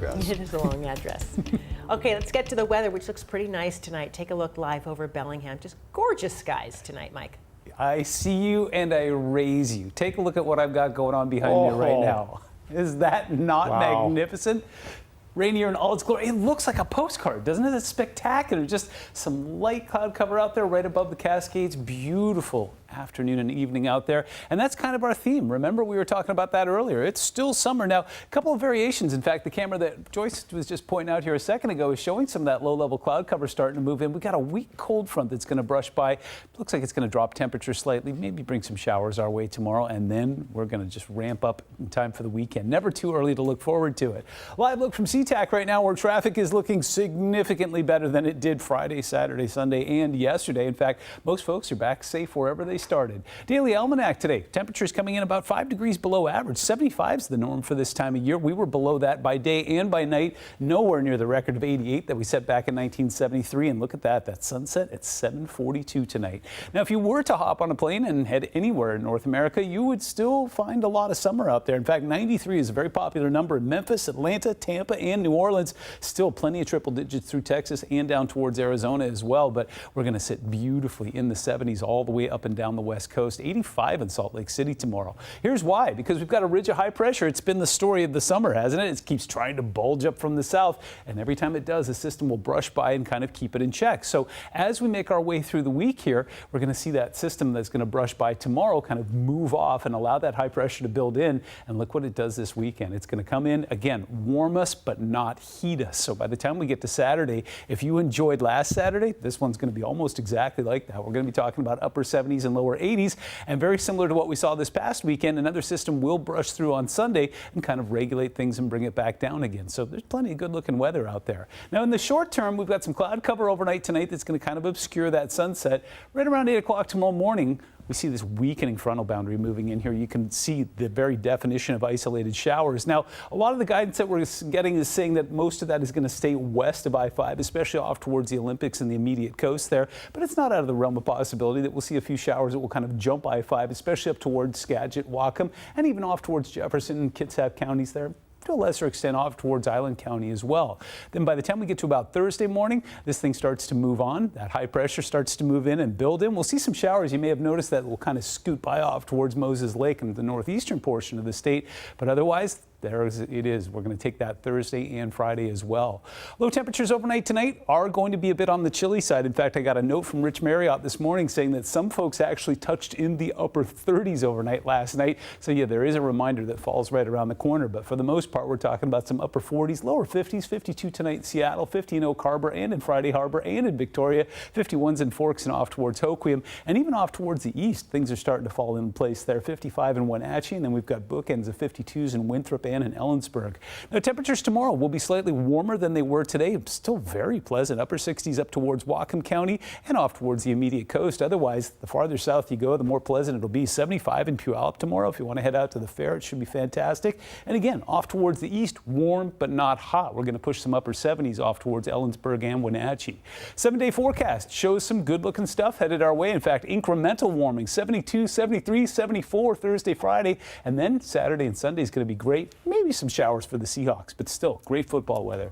address. It is a long address. Okay, let's get to the weather, which looks pretty nice tonight. Take a look live over Bellingham. Just gorgeous skies tonight, Mike. I see you and I raise you. Take a look at what I've got going on behind me right now. Is that not magnificent? Rain here in all its glory. It looks like a postcard, doesn't it? It's spectacular. Just some light cloud cover out there right above the Cascades. Beautiful afternoon and evening out there. And that's kind of our theme. Remember, we were talking about that earlier. It's still summer now. A couple of variations. In fact, the camera that Joyce was just pointing out here a second ago is showing some of that low-level cloud cover starting to move in. We got a weak cold front that's going to brush by. Looks like it's going to drop temperature slightly, maybe bring some showers our way tomorrow, and then we're going to just ramp up in time for the weekend. Never too early to look forward to it. Live look from SeaTac right now, where traffic is looking significantly better than it did Friday, Saturday, Sunday, and yesterday. In fact, most folks are back safe wherever they started. Daily almanac today. Temperatures coming in about 5 degrees below average. 75 is the norm for this time of year. We were below that by day and by night. Nowhere near the record of 88 that we set back in 1973. And look at that. That sunset at 7:42 tonight. Now, if you were to hop on a plane and head anywhere in North America, you would still find a lot of summer out there. In fact, 93 is a very popular number in Memphis, Atlanta, Tampa, and New Orleans. Still plenty of triple digits through Texas and down towards Arizona as well. But we're going to sit beautifully in the 70s all the way up and down the West Coast. 85 in Salt Lake City tomorrow. Here's why. Because we've got a ridge of high pressure. It's been the story of the summer, hasn't it? It keeps trying to bulge up from the south. And every time it does, the system will brush by and kind of keep it in check. So as we make our way through the week here, we're going to see that system that's going to brush by tomorrow kind of move off and allow that high pressure to build in. And look what it does this weekend. It's going to come in, again, warm us, but not heat us. So by the time we get to Saturday, if you enjoyed last Saturday, this one's going to be almost exactly like that. We're going to be talking about upper 70s and lower 80s. And very similar to what we saw this past weekend, another system will brush through on Sunday and kind of regulate things and bring it back down again. So there's plenty of good looking weather out there. Now in the short term, we've got some cloud cover overnight tonight that's going to kind of obscure that sunset. Right around 8 o'clock tomorrow morning, we see this weakening frontal boundary moving in here. You can see the very definition of isolated showers. Now, a lot of the guidance that we're getting is saying that most of that is going to stay west of I-5, especially off towards the Olympics and the immediate coast there. But it's not out of the realm of possibility that we'll see a few showers that will kind of jump I-5, especially up towards Skagit, Whatcom, and even off towards Jefferson and Kitsap counties there. To a lesser extent off towards Island County as well. Then by the time we get to about Thursday morning, this thing starts to move on. That high pressure starts to move in and build in. We'll see some showers. You may have noticed that will kind of scoot by off towards Moses Lake and the northeastern portion of the state. But otherwise, there it is. We're going to take that Thursday and Friday as well. Low temperatures overnight tonight are going to be a bit on the chilly side. In fact, I got a note from Rich Marriott this morning saying that some folks actually touched in the upper 30s overnight last night. So yeah, there is a reminder that fall's right around the corner. But for the most part, we're talking about some upper 40s, lower 50s, 52 tonight in Seattle, 50 in Oak Harbor and in Friday Harbor and in Victoria, 51s in Forks and off towards Hoquiam, and even off towards the east. Things are starting to fall in place there, 55 in Wenatchee, and then we've got bookends of 52s in Winthrop and in Ellensburg. Now, temperatures tomorrow will be slightly warmer than they were today. Still very pleasant. Upper 60s up towards Whatcom County and off towards the immediate coast. Otherwise, the farther south you go, the more pleasant it'll be. 75 in Puyallup tomorrow. If you want to head out to the fair, it should be fantastic. And again, off towards the east, warm but not hot. We're going to push some upper 70s off towards Ellensburg and Wenatchee. 7-day forecast shows some good looking stuff headed our way. In fact, incremental warming, 72, 73, 74 Thursday, Friday, and then Saturday and Sunday is going to be great. Maybe some showers for the Seahawks, but still great football weather.